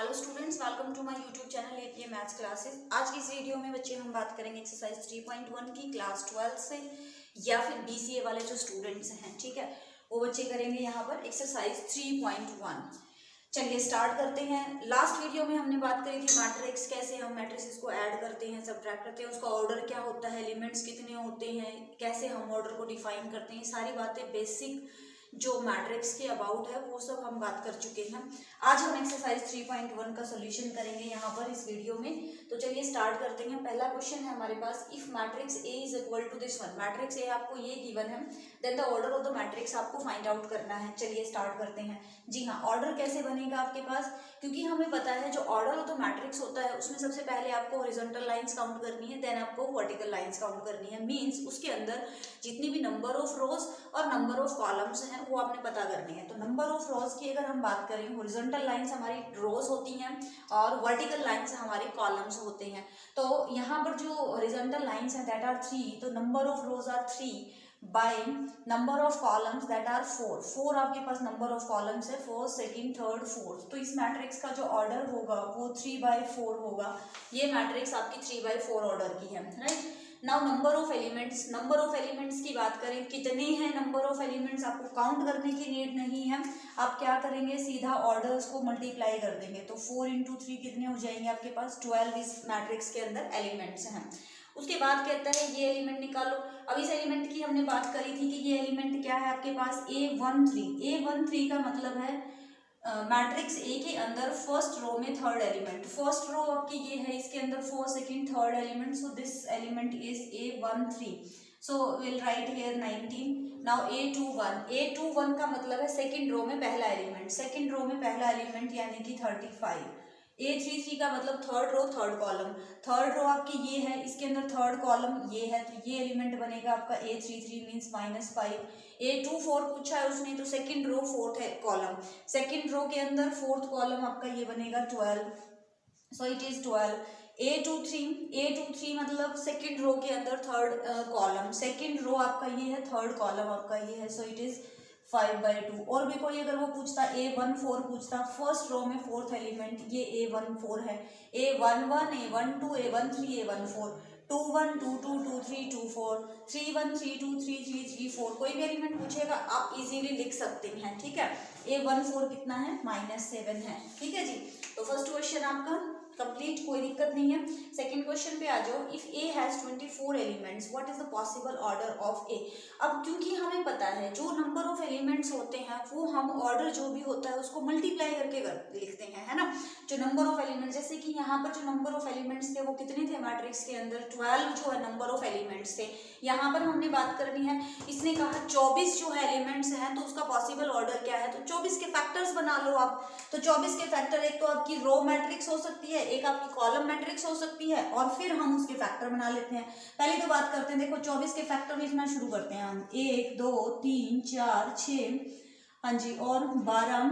Hello students, welcome to my YouTube channel APA maths classes. आज की इस video में बच्चे हम बात करेंगे एक्सरसाइज 3.1 की क्लास 12 से या फिर बीसीए वाले जो स्टूडेंट्स हैं, ठीक है, वो बच्चे करेंगे यहाँ पर एक्सरसाइज 3.1। चलिए स्टार्ट करते हैं। लास्ट वीडियो में हमने बात करी थी मैट्रिक्स, कैसे हम मैट्रिक्स को ऐड करते हैं, सब्ट्रैक्ट करते हैं, उसका ऑर्डर क्या होता है, एलिमेंट्स कितने होते हैं, कैसे हम ऑर्डर को डिफाइन करते हैं, सारी बातें बेसिक जो मैट्रिक्स के अबाउट है वो सब हम बात कर चुके हैं। आज हम एक्सरसाइज 3.1 का सॉल्यूशन करेंगे यहाँ पर इस वीडियो में। तो चलिए स्टार्ट करते हैं। पहला क्वेश्चन है हमारे पास, if matrix A is equal to this one. Matrix A आपको ये गिवन है, then the order of the matrix आपको फाइंड आउट करना है। चलिए स्टार्ट करते हैं। जी हाँ, ऑर्डर कैसे बनेगा आपके पास, क्योंकि हमें पता है जो ऑर्डर ऑफ द मैट्रिक्स होता है उसमें सबसे पहले आपको हॉरिजॉन्टल लाइंस काउंट करनी है, देन आपको वर्टिकल लाइंस काउंट करनी है। मींस उसके अंदर जितनी भी नंबर ऑफ रोज और नंबर ऑफ कॉलम्स हैं वो आपने पता करनी है। तो नंबर ऑफ रोज की अगर हम बात करें, हॉरिजॉन्टल लाइंस हमारी रोज होती हैं और वर्टिकल लाइंस हमारे कॉलम्स होते हैं। तो यहाँ पर जो हॉरिजॉन्टल लाइंस हैं दैट आर 3, तो number of rows are 3 by number of columns that are 4 आपके पास नंबर ऑफ कॉलम्स है, फर्स्ट सेकंड थर्ड फोर्थ। तो इस मैट्रिक्स का जो ऑर्डर होगा वो 3/4 होगा। ये मैट्रिक्स आपकी 3/4 ऑर्डर की है, right. Now number of elements, number of elements की बात करें, कितने हैं नंबर ऑफ एलिमेंट्स, आपको काउंट करने की नीड नहीं है। आप क्या करेंगे, सीधा ऑर्डर्स को मल्टीप्लाई कर देंगे। तो 4 × 3 कितने हो जाएंगे आपके पास, 12 इस मैट्रिक्स के अंदर एलिमेंट्स हैं। उसके बाद कहता है ये एलिमेंट निकालो। अब इस एलिमेंट की हमने बात करी थी कि ये एलिमेंट क्या है आपके पास, A13 का मतलब है मैट्रिक्स ए के अंदर फर्स्ट रो में थर्ड एलिमेंट। फर्स्ट रो आपकी ये है, इसके अंदर first second third element, so this element is A13। So will write here 19। Now A21 का मतलब है सेकंड रो में पहला एलिमेंट, सेकंड रो में पहला एलिमेंट यानी कि 35। A33 का मतलब third row third column, third row आपकी ये है, इसके अंदर थर्ड कॉलम ये है, तो ये एलिमेंट बनेगा आपका A33 मीन्स -5। A24 पूछा है उसने, तो सेकंड रो फोर्थ है कॉलम, सेकंड रो के अंदर फोर्थ कॉलम आपका ये बनेगा 12, सो इट इज 12। A23 मतलब सेकंड रो के अंदर थर्ड कॉलम, सेकंड रो आपका ये है, थर्ड कॉलम आपका ये है, सो इट इज 5/2। और भी कोई अगर वो पूछता A14 पूछता, फर्स्ट रो में फोर्थ एलिमेंट ये A14 है, A11 A12 A13 A14, 21 22 23 24, 31 32 33 34, कोई भी एलिमेंट पूछेगा आप इजीली लिख सकते हैं, ठीक है। A14 कितना है, -7 है, ठीक है जी। तो फर्स्ट क्वेश्चन आपका कंप्लीट, कोई दिक्कत नहीं है। सेकंड क्वेश्चन पे आ जाओ, if A has 24 elements what is the possible order of A. अब क्योंकि हमें पता है जो नंबर ऑफ एलिमेंट्स होते हैं वो हम ऑर्डर जो भी होता है उसको मल्टीप्लाई करके लिखते हैं, है ना। जो नंबर ऑफ एलिमेंट्स, जैसे कि यहाँ पर जो नंबर ऑफ एलिमेंट्स थे वो कितने थे मैट्रिक्स के अंदर, 12 जो है नंबर ऑफ एलिमेंट्स थे। यहाँ पर हमने बात करनी है, इसने कहा 24 जो है एलिमेंट्स हैं, तो उसका पॉसिबल ऑर्डर क्या है, तो 24 के फैक्टर्स बना लो आप। तो 24 के फैक्टर, एक तो आपकी रो मैट्रिक्स हो सकती है, एक आपकी कॉलम मैट्रिक्स हो सकती है, और फिर हम उसके फैक्टर बना लेते हैं। पहले तो बात करते हैं, देखो 24 के फैक्टर लिखना शुरू करते हैं हम, 1 2 3 4 6, हाँ जी, और 12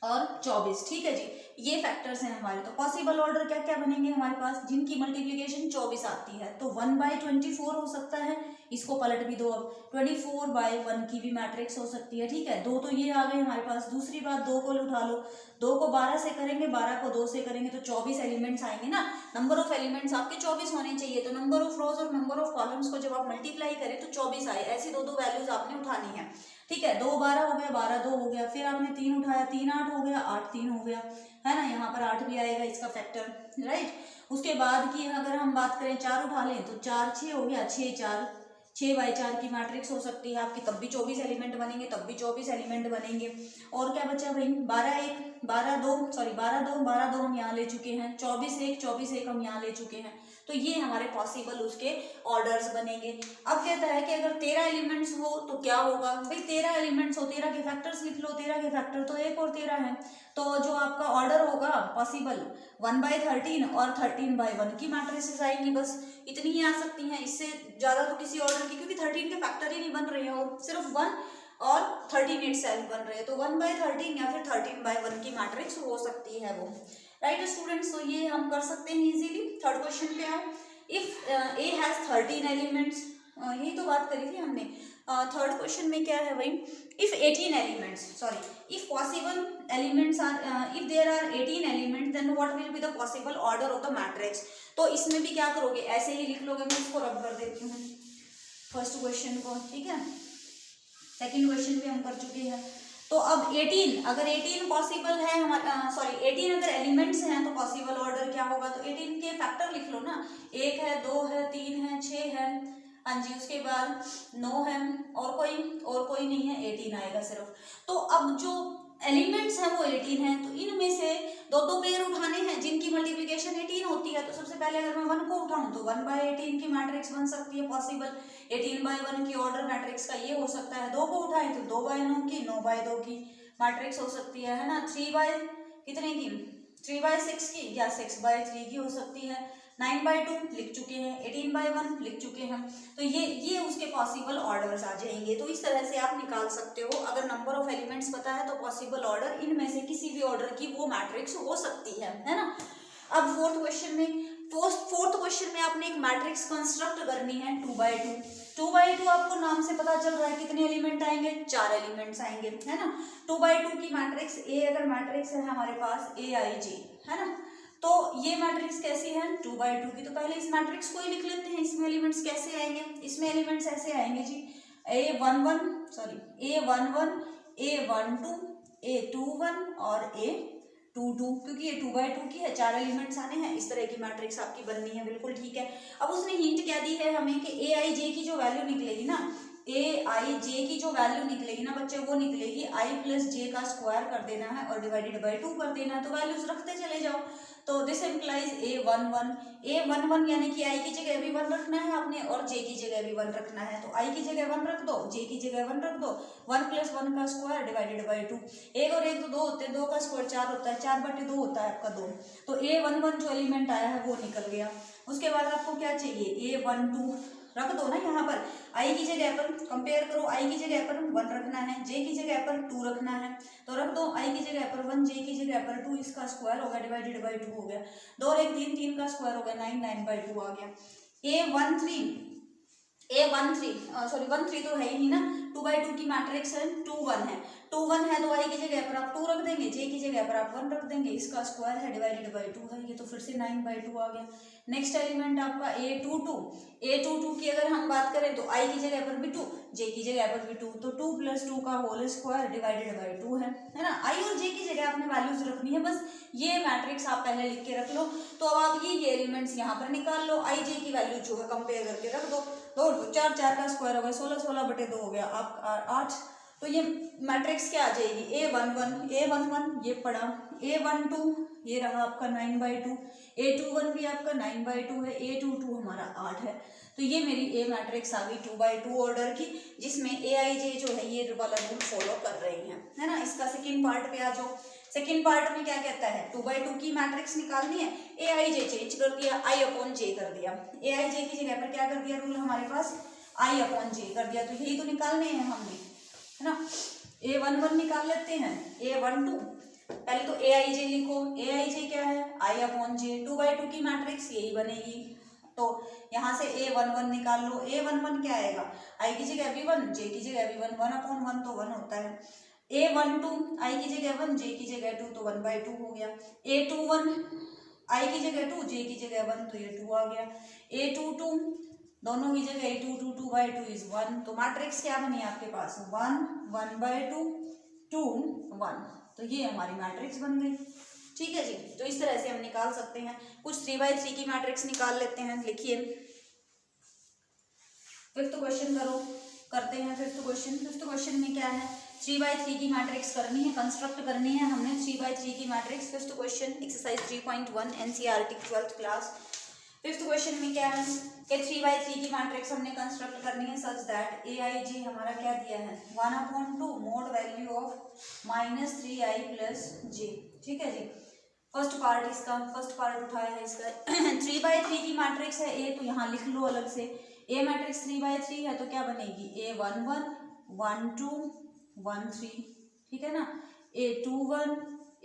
और 24, ठीक है जी। ये फैक्टर्स हैं हमारे। तो पॉसिबल ऑर्डर क्या क्या बनेंगे हमारे पास, जिनकी मल्टीप्लिकेशन 24 आती है, तो 1/24 हो सकता है, इसको पलट भी दो। अब 24/1 की भी मैट्रिक्स हो सकती है, ठीक है। दो तो ये आ गए हमारे पास। दूसरी बात, 2 को उठा लो, 2 को 12 से करेंगे, 12 को 2 से करेंगे, तो 24 एलिमेंट्स आएंगे ना। नंबर ऑफ एलिमेंट्स आपके 24 होने चाहिए, तो नंबर ऑफ रोज और नंबर ऑफ कॉलम्स को जब आप मल्टीप्लाई करें तो 24 आए। ऐसी दो वैल्यूज आपने उठानी है, ठीक है। 2 12 हो गया, 12 2 हो गया, फिर आपने 3 उठाया, 3 8 हो गया, 8 3 हो गया, है ना। यहाँ पर 8 भी आएगा इसका फैक्टर, राइट। उसके बाद की अगर हम बात करें, 4 उठा लें तो 4 6 हो गया, 6/4 की मैट्रिक्स हो सकती है आपकी, तब भी 24 एलिमेंट बनेंगे, तब भी 24 एलिमेंट बनेंगे। और क्या बचा भाई, 12 1 12 2 12 2 हम यहाँ ले चुके हैं, 24 1 हम यहाँ ले चुके हैं। तो ये हमारे पॉसिबल उसके ऑर्डर्स बनेंगे। अब कहता है कि अगर 13 एलिमेंट्स हो तो क्या होगा, भाई 13 एलिमेंट्स हो, 13 के फैक्टर्स लिख लो, 13 के फैक्टर तो 1 और 13 है, तो जो आपका ऑर्डर होगा पॉसिबल 1/13 और 13/1 की मैट्रिसेस आएंगी, बस इतनी ही आ सकती हैं, इससे ज्यादा तो किसी ऑर्डर की, क्योंकि 13 के फैक्टर ही नहीं बन रहे हो, सिर्फ 1 और 13 इटसेल्फ बन रहे हैं, तो 1/13 या फिर 13/1 की मैट्रिक्स हो सकती है वो, राइट स्टूडेंट्स। तो ये हम कर सकते हैं इजीली। थर्ड क्वेश्चन पे आओ, इफ ए हैज 13 एलिमेंट्स यही तो बात करी थी हमने। थर्ड क्वेश्चन में क्या है भाई, if 18 elements, sorry if possible elements are, if there are 18 elements then what will be the possible order of the matrix. तो इसमें भी क्या करोगे, ऐसे ही लिख लोगे, मैं इसको रब कर देती हूँ फर्स्ट क्वेश्चन को, ठीक है। सेकंड क्वेश्चन भी हम कर चुके हैं। तो अब 18, अगर 18 पॉसिबल है हमारा, सॉरी 18 अगर एलिमेंट्स हैं तो पॉसिबल ऑर्डर क्या होगा, तो 18 के फैक्टर लिख लो ना, 1 है, 2 है, 3 है, 6 है, हाँ जी, उसके बाद 9 है, और कोई नहीं है, 18 आएगा सिर्फ। तो अब जो एलिमेंट्स हैं वो 18 हैं, तो इनमें से दो दो पेयर उठाने हैं जिनकी मल्टीप्लिकेशन 18 होती है। तो सबसे पहले अगर मैं 1 को उठाऊं तो 1/18 की मैट्रिक्स बन सकती है पॉसिबल, 18/1 की ऑर्डर मैट्रिक्स का ये हो सकता है। 2 को उठाएं तो 2/9 की, 9/2 की मैट्रिक्स हो सकती है ना, 3 कितने की, 3/6 की, या 6/3 की हो सकती है, 9/2 लिख चुके हैं, 18/1 लिख चुके हैं। तो ये उसके पॉसिबल ऑर्डर्स आ जाएंगे। तो इस तरह से आप निकाल सकते हो, अगर नंबर ऑफ एलिमेंट्स पता है तो पॉसिबल ऑर्डर इनमें से किसी भी ऑर्डर की वो मैट्रिक्स हो सकती है ना। अब फोर्थ क्वेश्चन में आपने एक मैट्रिक्स कंस्ट्रक्ट करनी है 2/2। 2/2 आपको नाम से पता चल रहा है कितने एलिमेंट आएंगे, 4 एलिमेंट्स आएंगे, है ना। 2/2 की मैट्रिक्स ए, अगर मैट्रिक्स है हमारे पास AIJ, है ना, तो ये मैट्रिक्स कैसी है 2/2 की। तो पहले इस मैट्रिक्स को ही लिख लेते हैं, इसमें एलिमेंट्स कैसे आएंगे, इसमें एलिमेंट्स ऐसे आएंगे जी, A11 A12 A21 और A22, क्योंकि ये 2/2 की है, 4 एलिमेंट्स आने हैं, इस तरह की मैट्रिक्स आपकी बननी है, बिल्कुल ठीक है। अब उसने हिंट क्या दी है हमें कि AIJ की जो वैल्यू निकलेगी ना, AIJ की जो वैल्यू निकलेगी ना बच्चे, वो निकलेगी I + J का स्क्वायर कर देना है और डिवाइडेड बाई 2 कर देना है। तो वैल्यूज रखते चले जाओ। तो दिस इम्प्लाइज A11 यानी कि I की जगह भी 1 रखना है आपने और J की जगह भी 1 रखना है। तो I की जगह 1 रख दो, J की जगह 1 रख दो, 1 + 1 का स्क्वायर डिवाइडेड बाई 2। 1 और 1 तो 2 होते हैं, 2 का स्क्वायर 4 होता है, 4/2 होता है आपका 2। तो A11 जो एलिमेंट आया है वो निकल गया। उसके बाद आपको क्या चाहिए, A12 रख दो ना यहाँ पर, I की जगह पर कंपेयर करो, I की जगह पर 1 रखना है, J की जगह पर 2 रखना है, तो रख दो I की जगह पर 1, J की जगह पर 2, इसका स्क्वायर होगा डिवाइडेड बाई 2 हो गया, 2 और 1 3, 3 का स्क्वायर हो गया 9, 9/2 आ गया। A13 तो है ही नहीं ना, 2/2 की मैट्रिक्स है, 2 1 है, 2 1 है तो I की जगह पर आप 2 रख देंगे, J की जगह पर आप 1 रख देंगे, इसका स्क्वायर है डिवाइडेड बाई 2 है, ये तो फिर से 9/2 आ गया। नेक्स्ट एलिमेंट आपका A22 की अगर हम बात करें तो I की जगह पर भी 2, J की जगह पर भी 2, तो 2 + 2 का होल स्क्वायर डिवाइडेड बाई 2 है ना। I और J की जगह आपने वैल्यूज रखनी है, बस ये मैट्रिक्स आप पहले लिख के रख लो। तो अब आप ये एलिमेंट्स यहाँ पर निकाल लो, I J की वैल्यू जो है कंपेयर करके रख दो, 4 4 का स्क्वायर हो गया 16, 16/2 हो गया आप 8। तो ये मैट्रिक्स क्या आ जाएगी, A11 ये पड़ा, A12 ये रहा आपका 9/2, A21 भी आपका 9/2 है, A22 हमारा 8 है। तो ये मेरी A मैट्रिक्स आ गई 2/2 ऑर्डर की, जिसमें AIJ जो है ये वाला रूल फॉलो कर रही है ना। इसका सेकेंड पार्ट पे आ जाओ। सेकेंड पार्ट में क्या कहता है, 2/2 की मैट्रिक्स निकालनी है, AIJ चेंज कर दिया, I/J कर दिया, AIJ की जगह पर क्या कर दिया रूल हमारे पास, I/J कर दिया। तो यही तो निकालने हैं हमने, है ना। A11 निकाल लेते हैं, A12 पहले तो AIJ लिखो, AIJ क्या है, I/J, 2/2 की मैट्रिक्स यही बनेगी। तो यहाँ से A11 निकाल लो, A11 क्या आएगा, I की जगह भी 1, J की जगह भी 1, 1/1 तो 1 होता है। A12 I की जगह 1, J की जगह 2, तो 1/2 हो गया। A21 I की जगह 2, J की जगह 1, तो ये 2 आ गया। A22 दोनों की जगह 2 2/2 इज 1, तो मैट्रिक्स क्या बनी आपके पास, 1 1/2 2 1, तो ये हमारी मैट्रिक्स बन गई। ठीक है जी, तो इस तरह से हम निकाल सकते हैं। कुछ 3/3 की मैट्रिक्स निकाल लेते हैं, लिखिए। फिफ्थ क्वेश्चन करते हैं। फिफ्थ क्वेश्चन में क्या है, 3/3 की मैट्रिक्स करनी है, कंस्ट्रक्ट करनी है हमने 3/3 की matrix. Fifth question exercise 3.1 NCERT 12th class. Fifth question में क्या है कि 3/3 की मैट्रिक्स हमने कंस्ट्रक्ट करनी है सच दैट AIJ हमारा क्या दिया है, 1/2 mode value of -3I + J। ठीक है जी, फर्स्ट पार्ट उठाया है इसका। 3/3 की मैट्रिक्स है A, तो यहाँ लिख लो अलग से, A मैट्रिक्स 3/3 है तो क्या बनेगी, A11 1 2 1 3, ठीक है ना, A21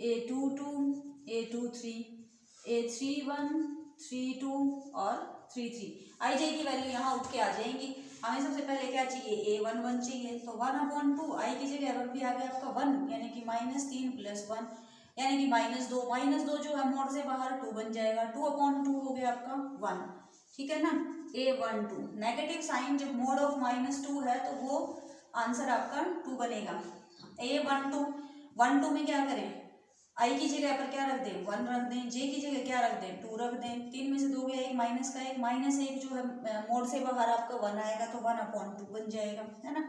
A22 A23 A31 3 2 और 3 3। IJ की वैल्यू यहाँ उठ के आ जाएंगी। हमें सबसे पहले क्या चाहिए, a11 चाहिए, तो 1/2 आई की जगह पर भी आ गया आपका 1, यानी कि -3 + 1 यानी कि -2 जो है मोड से बाहर 2 बन जाएगा, 2/2 हो गया आपका 1, ठीक है ना। a12 नेगेटिव साइन जब मोड ऑफ -2 है तो वो आंसर आपका 2 बनेगा। a12 में क्या करें, आई की जगह पर क्या रख दें, 1 रख दें, जे की जगह क्या रख दें, 2 रख दें, 3 में से 2 गया, एक माइनस का एक, -1 जो है मोड से बाहर आपका 1 आएगा तो 1/2 बन जाएगा, है ना।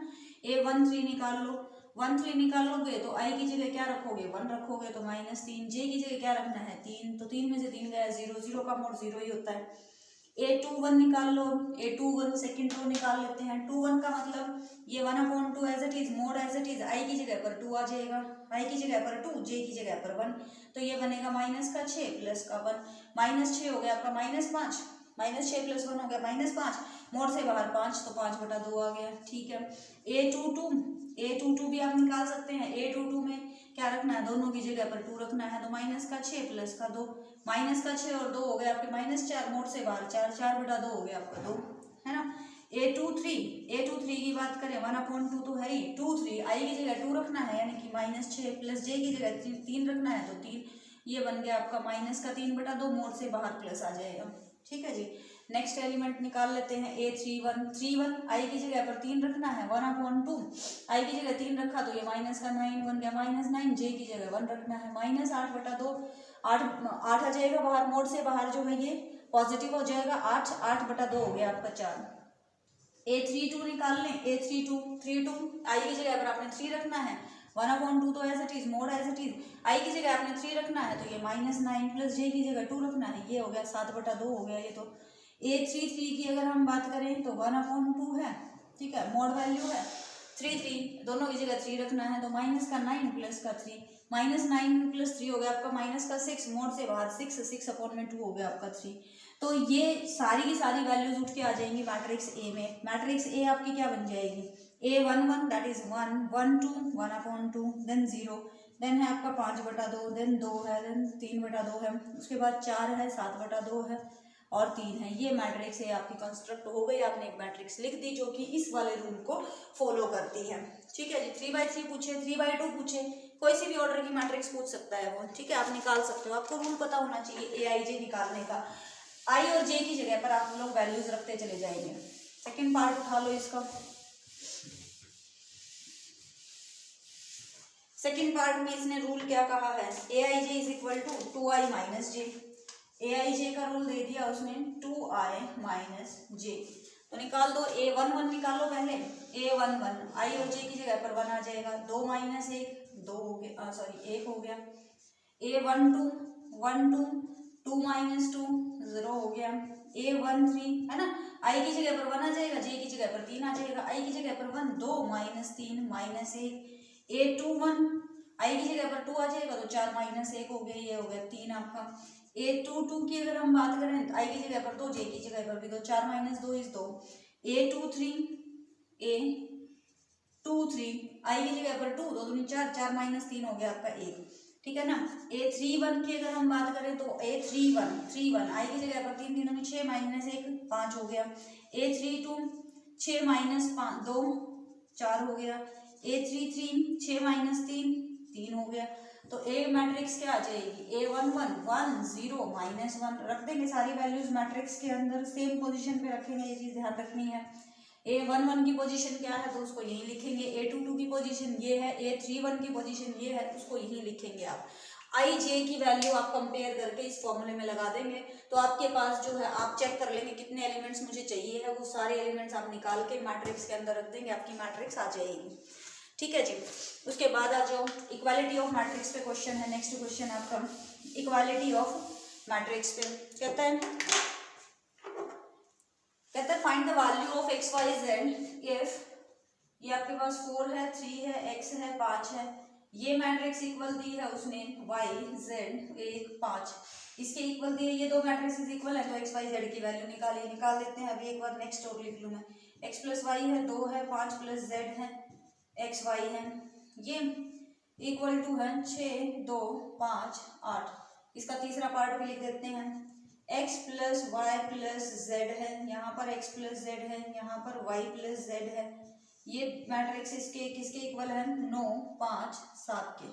a13 निकाल लो, 13 निकालोगे तो आई की जगह क्या रखोगे, 1 रखोगे तो -3, जे की जगह क्या रखना है, 3, तो 3 में से 3 गया 0, 0 का मोड 0 ही होता है। a21 निकाल लो, a21 सेकेंड रो निकाल लेते हैं, 21 का मतलब ये 1/2 as it is, mod as it is, I की जगह पर 2 आ जाएगा, आई की जगह पर 2, जे की जगह पर 1, तो ये बनेगा -6 + 1, -6 हो गया आपका -5, -6 + 1 हो गया -5, मोड से बाहर 5 तो 5/2 आ गया, ठीक है। a22 भी आप निकाल सकते हैं, a22 में क्या रखना है, दोनों की जगह पर 2 रखना है, तो -6 + 2, -6 और 2 हो गया आपके -4, मोड से बाहर 4, 4/2 हो गया आपका 2, है ना। a23 की बात करें 1/2 तो है ही, 23 आई की जगह 2 रखना है, यानी कि -6 + जे की जगह 3 रखना है, तो 3, ये बन गया आपका -3/2, मोड से बाहर प्लस आ जाएगा, ठीक है जी। नेक्स्ट एलिमेंट निकाल लेते हैं a31 आई की जगह पर 3 रखना है, 1/2 आई की जगह 3 रखा तो ये -9 बन गया, -9, जे की जगह 1 रखना है, -8/2, 8 आ जाएगा बाहर, मोड से बाहर जो है ये पॉजिटिव हो जाएगा, 8/2 हो गया आपका 4। a32 निकाल लें, a32 आई की जगह पर आपने 3 रखना है, 1/2 तो as it is, mod as it is, I की जगह आपने 3 रखना है, तो ये -9 + जे की जगह 2 रखना है, ये हो गया 7/2 हो गया ये तो। a33 की अगर हम बात करें तो 1/2 है, ठीक है, मोड वैल्यू है 3, दोनों की जगह 3 रखना है, तो -9 + 3, -9 + 3 हो गया आपका -6, मोड से बाहर 6/2 हो गया आपका 3, तो ये सारी की सारी वैल्यूज उठ के आ जाएंगी मैट्रिक्स ए में। मैट्रिक्स ए आपकी क्या बन जाएगी, a11 that is 1, 1 2 1/2, then 0, then है आपका 5/2, देन 2 है, देन 3/2 है, उसके बाद 4 है, 7/2 है और 3 है। ये मैट्रिक्स ए आपकी कंस्ट्रक्ट हो गई, आपने एक मैट्रिक्स लिख दी जो कि इस वाले रूल को फॉलो करती है, ठीक है जी। 3/3 पूछे, 3/2 पूछे, कोई सी भी ऑर्डर की मैट्रिक्स पूछ सकता है वो, ठीक है, आप निकाल सकते हो, आपको रूल पता होना चाहिए AIJ निकालने का। आई और जे की जगह पर आप लोग वैल्यूज रखते चले जाएंगे। सेकंड पार्ट उठा लो इसका। सेकंड पार्ट में इसने रूल क्या कहा है, AIJ = 2i - j, AIJ का रूल दे दिया उसने 2i - j, तो निकाल दो। a11 निकालो पहले, a11 आई और जे की जगह पर 1 आ जाएगा, 2 - 1 2 हो गया, सॉरी 1 हो गया। a12 1 2 2 - 2 0 हो गया। a13 है ना, आई की जगह पर 1 आ जाएगा, जे की जगह पर 3 आ जाएगा, आई की जगह पर 1, 2 - 3 - 1। a21 आई की जगह पर 2 आ जाएगा तो 4 - 1 हो गया, ये हो गया 3 आपका। a22 की अगर हम बात करें, आई की जगह पर 2, जे की जगह पर भी 2, 4 - 2 = 2। a23 आई की जगह पर 2, 2 दूनी 4, 4 - 3 हो गया आपका 1, ठीक है ना। a31 की अगर हम बात करें तो a31 आई की जगह पर 3 3 6 - 1 5 हो गया। a32 6 - 5 2 4 हो गया। a33 6 - 3 3 हो गया। तो ए मैट्रिक्स क्या आ जाएगी, a11 1 0 -1 रख देंगे सारी वैल्यूज मैट्रिक्स के अंदर, सेम पोजीशन पे रखेंगे, ये चीज ध्यान रखनी है। a11 की पोजीशन क्या है तो उसको यही लिखेंगे, a22 की पोजीशन ये है, a31 की पोजीशन ये है, उसको यही लिखेंगे आप। आई जे की वैल्यू आप कंपेयर करके इस फॉर्मूले में लगा देंगे तो आपके पास जो है, आप चेक कर लेंगे कितने एलिमेंट्स मुझे चाहिए है, वो सारे एलिमेंट्स आप निकाल के मैट्रिक्स के अंदर रख देंगे, आपकी मैट्रिक्स आ जाएगी, ठीक है जी। उसके बाद आ जाओ इक्वालिटी ऑफ मैट्रिक्स पे क्वेश्चन है, नेक्स्ट क्वेश्चन आपका इक्वालिटी ऑफ मैट्रिक्स पे कहता है find the value of x y z if, ये आपके पास 4 है, 3 है, x है, 5 है, ये मैट्रिक्स इक्वल दी है उसने y z 1 5, इसके इक्वल दी है, ये दो मैट्रिक्स इक्वल है तो x y z की वैल्यू निकाल देते हैं। अभी एक बार नेक्स्ट और लिख लूँ मैं, x + y है 2 है, 5 + z है, x y है, ये इक्वल टू है 6 2 5 8, इसका तीसरा पार्ट भी लिख देते हैं, x plus Y plus Z है, यहाँ पर x प्लस जेड है, यहाँ पर y प्लस जेड है। ये मैट्रिक्स इसके किसके इक्वल है? 9 5 7 के।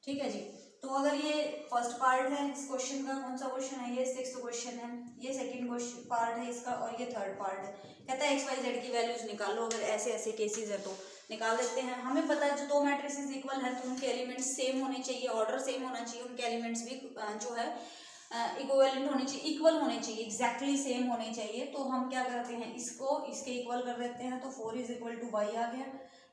ठीक है जी। तो अगर ये फर्स्ट पार्ट है इस क्वेश्चन का, कौन सा क्वेश्चन है? ये 6th क्वेश्चन है। ये सेकंड क्वेश्चन पार्ट है इसका, और ये थर्ड पार्ट है। कहता है एक्स वाई जेड की वैल्यूज निकालो। अगर ऐसे ऐसे केसेस है तो निकाल देते हैं। हमें पता है जो दो मैट्रिसेस इक्वल है तो उनके एलिमेंट्स सेम होने चाहिए, ऑर्डर सेम होना चाहिए, उनके एलिमेंट्स भी जो है इक्विवेलेंट होने चाहिए, इक्वल होने चाहिए, एग्जैक्टली सेम होने चाहिए। तो हम क्या करते हैं, इसको इसके इक्वल कर देते हैं। तो 4 इज इक्वल टू वाई आ गया,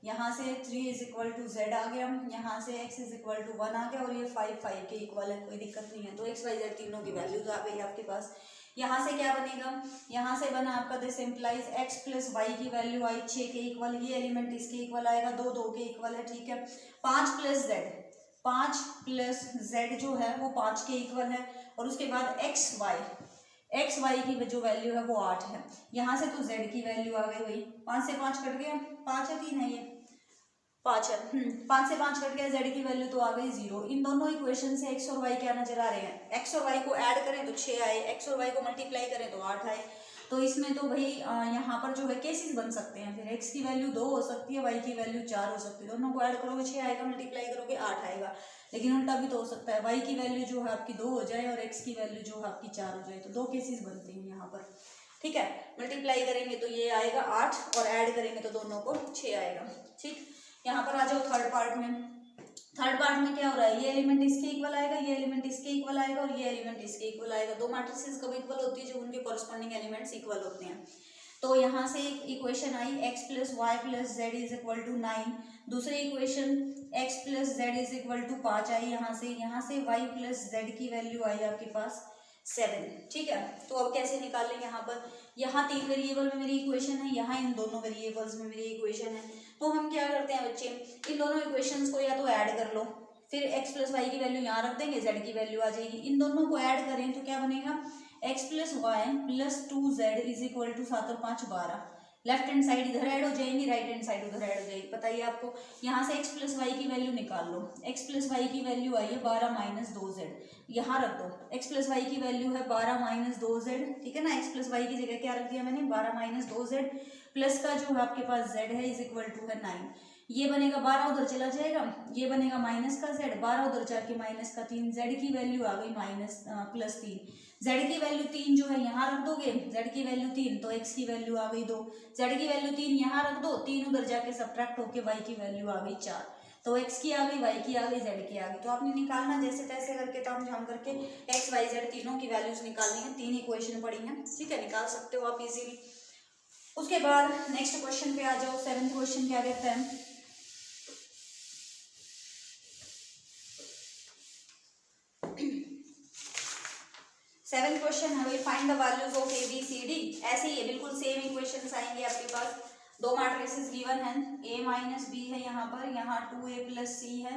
यहाँ से 3 इज इक्वल टू जेड आ गया, यहाँ से x इज इक्वल टू 1 आ गया, और ये 5 के इक्वल है, कोई दिक्कत नहीं है। तो x y z तीनों की वैल्यूज आ गई आपके पास। यहाँ से क्या बनेगा? यहाँ से बना आपका this implies x plus Y की वैल्यू आई 6 के इक्वल, ये एलिमेंट इसके इक्वल आएगा, 2 2 के इक्वल है। ठीक है। 5 प्लस जेड जो है वो 5 के इक्वल है, और उसके बाद एक्स वाई की जो वैल्यू है वो 8 है। यहाँ से तो z की वैल्यू आ गई, वही 5 से 5 कट गया, 5 है 3 है, ये 5 है। 5 से 5 कट गया, z की वैल्यू तो आ गई 0। इन दोनों इक्वेशन से x और y क्या नजर आ रहे हैं? x और y को ऐड करें तो 6 आए, x और y को मल्टीप्लाई करें तो 8 आए। तो इसमें तो भाई यहाँ पर जो है केसेस बन सकते हैं। फिर x की वैल्यू 2 हो सकती है, y की वैल्यू 4 हो सकती है। दोनों को ऐड करोगे 6 आएगा, मल्टीप्लाई करोगे 8 आएगा। लेकिन उल्टा भी तो हो सकता है, y की वैल्यू जो है आपकी 2 हो जाए और x की वैल्यू जो है आपकी 4 हो जाए। तो दो केसेस बनते हैं यहाँ पर। ठीक है। मल्टीप्लाई करेंगे तो ये आएगा 8, और ऐड करेंगे तो दोनों को 6 आएगा। ठीक। यहाँ पर आ जाओ थर्ड पार्ट में। थर्ड पार्ट में क्या हो रहा है? ये एलिमेंट इसके इक्वल आएगा, ये एलिमेंट इसके इक्वल आएगा, और ये एलिमेंट इसके इक्वल आएगा। दो मैट्रिसेस कब इक्वल होती है? जब उनके कॉरस्पॉन्डिंग एलिमेंट्स इक्वल होते हैं। तो यहाँ से एक इक्वेशन आई x plus Y plus Z is equal to 9। दूसरी equation x plus Z is equal to 5 आई। यहाँ से y प्लस जेड की वैल्यू आई आपके पास 7। ठीक है। तो अब कैसे निकालें? यहाँ पर यहाँ 3 वेरिएबल में मेरी इक्वेशन है, यहाँ इन दोनों वेरिएबल्स में मेरी इक्वेशन है। तो हम क्या करते हैं बच्चे, इन दोनों इक्वेशंस को या तो ऐड कर लो, फिर x प्लस वाई की वैल्यू यहाँ रख देंगे, z की वैल्यू आ जाएगी। इन दोनों को ऐड करें तो क्या बनेगा? x plus Y plus 2z is equal to 7 और 5 12। लेफ्ट हैंड साइड इधर ऐड हो जाएंगी, राइट हैंड साइड उधर ऐड हो जाएगी। बताइए आपको। यहाँ से x प्लस वाई की वैल्यू निकाल लो। x प्लस वाई की वैल्यू आई है 12 माइनस 2z, यहाँ रख दो। x प्लस वाई की वैल्यू है 12 माइनस 2z। ठीक है ना। x प्लस वाई की जगह क्या रख दिया मैंने? 12 माइनस 2z, प्लस का जो है आपके पास z है इज इक्वल टू है 9। ये बनेगा 12 उधर चला जाएगा, ये बनेगा माइनस का z, 12 उधर जाके माइनस का 3, z की वैल्यू आ गई माइनस प्लस 3। z की वैल्यू 3 जो है यहाँ रख दोगे, z की वैल्यू 3, तो x की वैल्यू आ गई 2। z की वैल्यू 3 यहाँ रख दो, 3 उधर जाके सब्ट्रैक्ट होके y की वैल्यू आ गई 4। तो x की आ गई, y की आ गई, z की आ गई। तो आपने निकालना जैसे तैसे करके ताम झाम करके x y z तीनों की वैल्यूज निकालनी है। 3 इक्वेशन पड़ी हैं। ठीक है। निकाल सकते हो आप इजीली। उसके बाद नेक्स्ट क्वेश्चन पे आ जाओ। 7th क्वेश्चन क्या कहता है? सेवेंथ क्वेश्चन है भाई, find the values of A B C D. ऐसे ही है, बिल्कुल सेम इक्वेशंस आएंगे आपके पास। दो मैट्रिसेस गिवन है, a माइनस बी है यहाँ पर, यहाँ 2a प्लस सी है,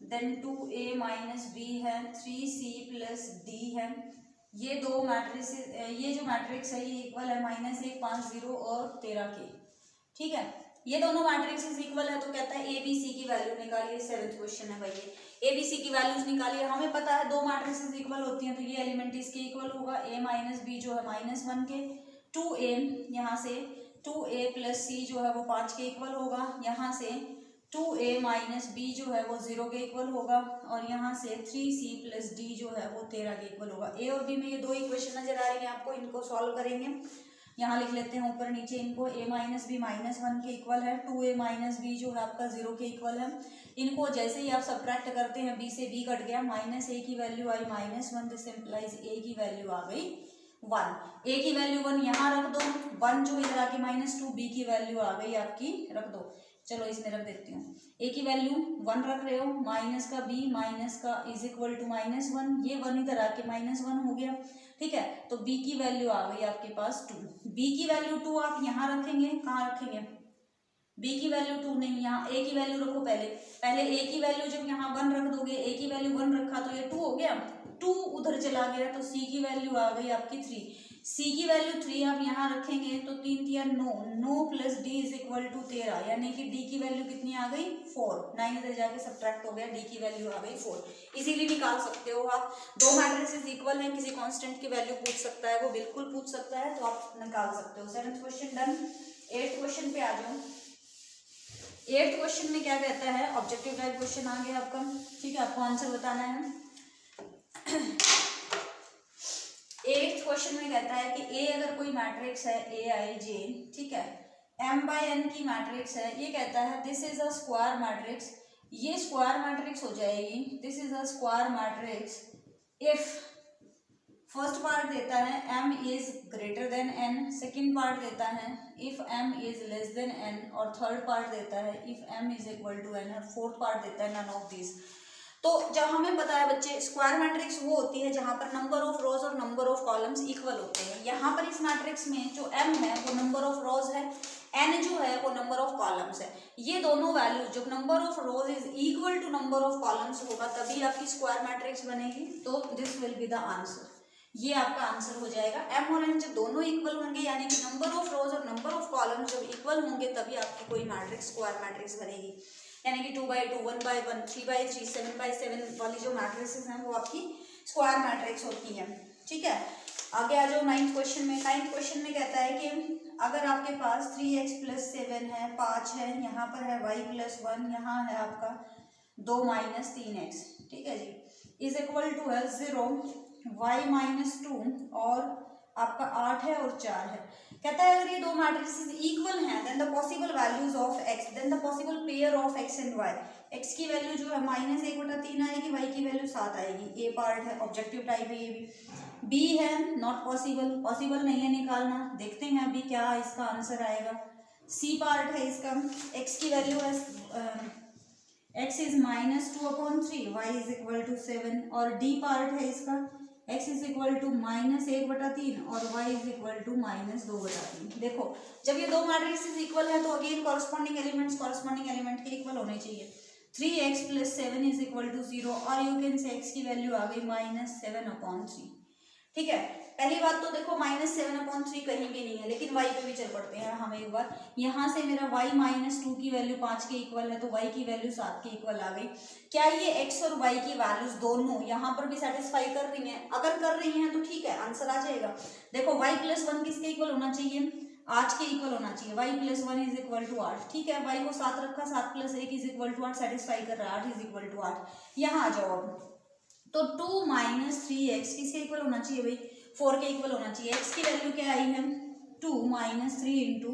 देन 2a माइनस बी है, 3c प्लस d है। ये दो मैट्रिसेस, ये जो मैट्रिक्स है ये इक्वल है -1 5 0 और 13 के। ठीक है। ये दोनों मैट्रिक्सेस इक्वल है, तो कहता है ए बी सी की वैल्यू निकालिए। 7th क्वेश्चन है भाई ये। ए बी सी की वैल्यूज निकालिए। हमें पता है दो मैट्रिसेस इक्वल होती हैं, तो ये एलिमेंट इसके इक्वल होगा, a माइनस बी जो है -1 के, 2a यहाँ से 2a प्लस सी जो है वो 5 के इक्वल होगा, यहाँ से 2a माइनस बी जो है वो 0 के इक्वल होगा, और यहाँ से 3c प्लस d जो है वो 13 के इक्वल होगा। a और b में ये दो इक्वेशन नजर आ रही हैं आपको, इनको सॉल्व करेंगे। यहाँ लिख लेते हैं ऊपर नीचे इनको। a माइनस बी -1 के इक्वल है, 2a माइनस बी जो है आपका 0 के इक्वल है। इनको जैसे ही आप सब्ट्रैक्ट करते हैं, b से b कट गया, -a की value I -1, this implies a की वैल्यू आ गई 1। a की वैल्यू 1 यहाँ रख दो, 1 जो इधर आके -2, b की वैल्यू आ गई आपकी, रख दो। चलो इसमें रख देती हूँ। a की वैल्यू 1 रख रहे हो, माइनस का b माइनस का इज इक्वल टू -1, ये 1 इधर आके -1 हो गया। ठीक है। तो b की वैल्यू आ गई आपके पास 2। b की वैल्यू 2 आप यहाँ रखेंगे, कहाँ रखेंगे? b की वैल्यू 2 नहीं, यहाँ a की वैल्यू रखो। पहले a की वैल्यू जब यहाँ 1 रख दोगे, a की वैल्यू 1 रखा तो ये 2 हो गया, 2 उधर चला गया, तो c की वैल्यू आ गई आपकी 3। सी की वैल्यू 3 आप यहाँ रखेंगे तो 3 तिया 9, 9 plus D is equal to 13, यानी कि डी की वैल्यू कितनी आ गई 4, 9 इधर जाके सब्ट्रैक्ट हो गया, डी की वैल्यू आ गई 4। इजीली निकाल सकते हो आप। दो मैट्रिसेस इक्वल हैं, किसी कांस्टेंट की वैल्यू पूछ सकता है, वो बिल्कुल पूछ सकता है, तो आप निकाल सकते हो। 7th question done. 8th question पे आ जाओ। 8th क्वेश्चन में क्या कहता है, ऑब्जेक्टिव टाइप क्वेश्चन आ गया आपका, ठीक है, आपको आंसर बताना है। 8th क्वेश्चन में कहता है कि ए अगर कोई मैट्रिक्स है ए आई जे, ठीक है, m बाय n की मैट्रिक्स है, ये कहता है this is a square matrix, ये स्क्वायर मैट्रिक्स हो जाएगी, this is a square matrix if first part देता है m is greater than n, second part देता है if m is less than n, और थर्ड पार्ट देता है if m is equal to n, और फोर्थ पार्ट देता है नन ऑफ दिस। तो जब हमें पता है बच्चे स्क्वायर मैट्रिक्स वो होती है जहां पर नंबर ऑफ रोज और नंबर ऑफ कॉलम्स इक्वल होते हैं। यहाँ पर इस मैट्रिक्स में जो m है वो नंबर ऑफ रोज है, n जो है वो नंबर ऑफ कॉलम्स है। ये दोनों वैल्यू जब number of rows is equal to number of columns होगा तभी आपकी स्क्वायर मैट्रिक्स बनेगी। तो this will be the answer, ये आपका आंसर हो जाएगा। m और n जब दोनों इक्वल होंगे, यानी कि नंबर ऑफ रोज और नंबर ऑफ कॉलम्स जब इक्वल होंगे तभी आपकी कोई मैट्रिक्स स्क्वायर मैट्रिक्स बनेगी। यानी कि 2/2, 1/1, 3/3, 7/7 वाली जो मैट्रिसेस हैं वो आपकी स्क्वायर मैट्रिक्स होती हैं, ठीक है। आगे आ जाओ 9th क्वेश्चन में। 9th क्वेश्चन में कहता है कि अगर आपके पास 3x + 7 है, 5 है, यहाँ पर है y + 1, यहाँ है आपका 2 - 3x, ठीक है जी, इज इक्वल टू है 0, y - 2 और आपका 8 है और 4 है। कहता है अगर ये दो मैट्रिसेस इक्वल हैं then the possible values of x, then the possible pair of x and y। x की वैल्यू जो है -1/3 आएगी, y की वैल्यू 7 आएगी। ए पार्ट है, ऑब्जेक्टिव टाइप है ये भी। बी है नॉट पॉसिबल, पॉसिबल नहीं है निकालना, देखते हैं अभी क्या इसका आंसर आएगा। सी पार्ट है इसका, x की वैल्यू है x is -2/3, y is equal to 7, और डी पार्ट है इसका x इज इक्वल टू -1/3 और y इज इक्वल टू -2/3। देखो जब ये दो मैट्रिसेस इक्वल है तो अगेन कॉरस्पॉन्डिंग एलिमेंट के इक्वल होने चाहिए। 3x + 7 इज इक्वल टू 0, और यू कैन से x की वैल्यू आ गई -7/3, ठीक है। पहली बात तो देखो -7/3 कहीं भी नहीं है, लेकिन y पे भी चल पड़ते हैं हम एक बार। यहाँ से मेरा y -2 की वैल्यू 5 के इक्वल है तो y की वैल्यू 7 के इक्वल आ गई। क्या ये x और y की वैल्यूज दोनों यहाँ पर भी सेटिस्फाई कर रही हैं? अगर कर रही हैं तो ठीक है, आंसर आ जाएगा। देखो y + 1 किसके इक्वल होना चाहिए? 8 के इक्वल होना चाहिए। y + 1 इज इक्वल टू 8, ठीक है। y को 7 रखा, 7 + 1 इज इक्वल टू 8, सेटिस्फाई कर रहा है, 8 इज इक्वल टू 8। यहाँ आ जाओ अब, तो 2 - 3x किसके इक्वल होना चाहिए भाई? 4 के इक्वल होना चाहिए। x की वैल्यू क्या आई है 2 - 3 इंटू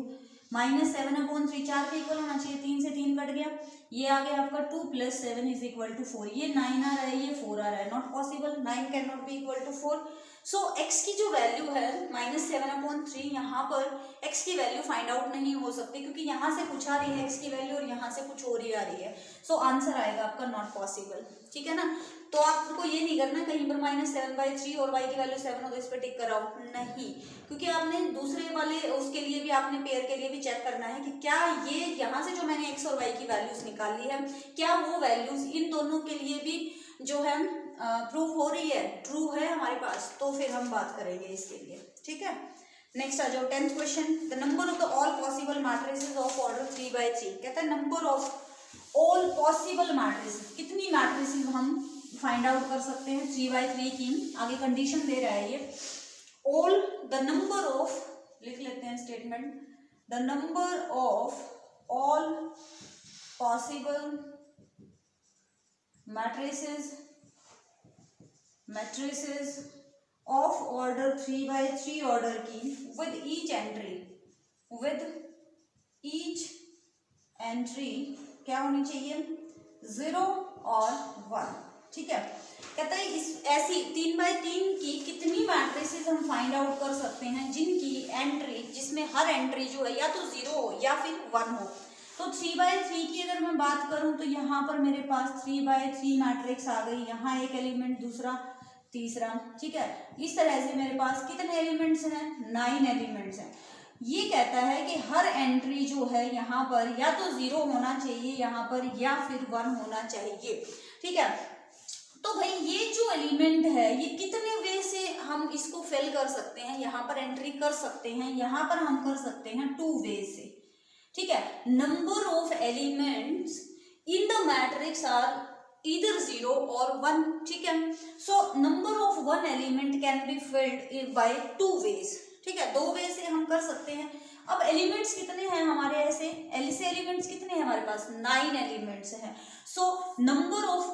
-7/3, 4 के इक्वल होना चाहिए। 3 से 3 कट गया, ये आ गया आपका 2 + 7 इज इक्वल टू 4। ये 9 आ रहा है, ये 4 आ रहा है, not possible, 9 can not be equal to 4। So x की जो वैल्यू है -7/3, यहाँ पर x की वैल्यू फाइंड आउट नहीं हो सकती क्योंकि यहाँ से कुछ आ रही है x की वैल्यू और यहाँ से कुछ और ही आ रही है। सो आंसर आएगा आपका नॉट पॉसिबल, ठीक है ना। तो आपको ये नहीं करना कहीं पर -7/3 और y की वैल्यू 7 हो तो इस पर टिक कराओ, नहीं, क्योंकि आपने दूसरे वाले उसके लिए भी, आपने पेयर के लिए भी चेक करना है कि क्या ये यहाँ से जो मैंने x और y की वैल्यूज निकाल ली है, क्या वो वैल्यूज इन दोनों के लिए भी जो है प्रूव हो रही है, ट्रू है हमारे पास, तो फिर हम बात करेंगे इसके लिए, ठीक है। नेक्स्ट आ जाओ 10th question. The number of the all possible matrices of order 3/3, कहता है number of all possible matrices, कितनी मैट्रिसेस हम फाइंड आउट कर सकते हैं 3/3 की। आगे कंडीशन दे रहा है ये, ऑल द नंबर ऑफ, लिख लेते हैं statement, the number of all possible matrices of order 3/3 order की विद ईच एंट्री क्या होनी चाहिए 0 और 1, ठीक है। कहता है इस ऐसी 3/3 की कितनी मैट्रिसेस हम फाइंड आउट कर सकते हैं जिनकी एंट्री, जिसमें हर एंट्री जो है या तो 0 हो या फिर 1 हो। तो 3/3 की अगर मैं बात करूं तो यहाँ पर मेरे पास 3/3 मैट्रिक्स आ गई, यहाँ एक एलिमेंट, दूसरा, तीसरा, ठीक है। इस तरह से मेरे पास कितने एलिमेंट्स हैं 9 एलिमेंट्स हैं। ये कहता है कि हर एंट्री जो है यहाँ पर या तो 0 होना चाहिए यहाँ पर या फिर 1 होना चाहिए, ठीक है। तो भाई ये जो एलिमेंट है ये कितने वे से हम इसको फिल कर सकते हैं, यहाँ पर एंट्री कर सकते हैं, यहाँ पर हम कर सकते हैं 2 वे से, ठीक है। Number of elements in the matrix are either 0 or 1, ठीक है। So number of one element can be filled by 2 ways, ठीक है, 2 वे से हम कर सकते हैं। अब एलिमेंट्स कितने हैं हमारे, ऐसे एलिमेंट्स कितने हैं हमारे पास, 9 एलिमेंट्स हैं। सो नंबर ऑफ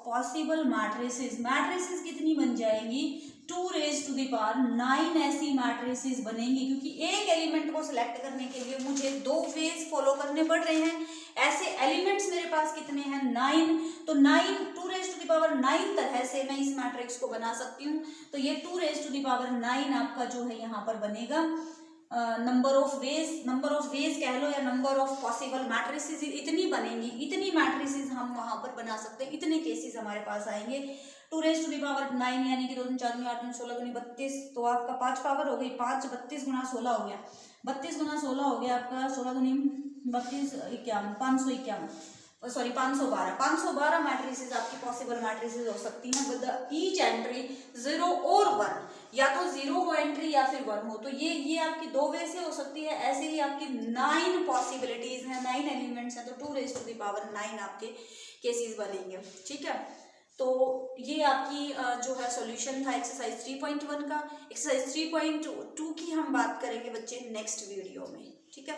पॉसिबल मैट्रिसेस कितनी बन जाएंगी, 2 रेज टू द पावर 9 ऐसी मैट्रिसेस बनेंगी, क्योंकि एक एलिमेंट को सिलेक्ट करने के लिए मुझे 2 वेज फॉलो करने पड़ रहे हैं। ऐसे एलिमेंट्स मेरे पास कितने हैं, 9, तो 9 2 रेज टू द पावर 9 तरह से मैं इस मैट्रिक्स को बना सकती हूँ। तो ये 2 रेज टू द पावर 9 आपका जो है यहाँ पर बनेगा। नंबर ऑफ वेज कह लो या नंबर ऑफ पॉसिबल मैट्रिसेस इतनी बनेंगी, इतनी मैट्रिसेस हम वहां पर बना सकते हैं, इतने केसेस हमारे पास आएंगे। 2 रेज टू द पावर 9 यानी कि 2 3 4 8 16 32, तो आपका 5 पावर हो गई, 5 32 गुना 16 हो गया, 32 गुना 16 हो गया आपका 16 दूनी 32 51 551, सॉरी 512 मैट्रिसेस आपकी पॉसिबल मैट्रिसेस हो सकती हैं विद ईच एंट्री 0 और 1, या तो 0 हो एंट्री या फिर 1 हो। तो ये आपकी 2 वे से हो सकती है। ऐसे ही आपकी 9 पॉसिबिलिटीज हैं, 9 एलिमेंट्स हैं, तो 2 रेज टू द पावर 9 आपके केसेस बनेंगे, ठीक है। तो ये आपकी जो है सॉल्यूशन था एक्सरसाइज 3.1 का। एक्सरसाइज 3.2 की हम बात करेंगे बच्चे नेक्स्ट वीडियो में, ठीक है।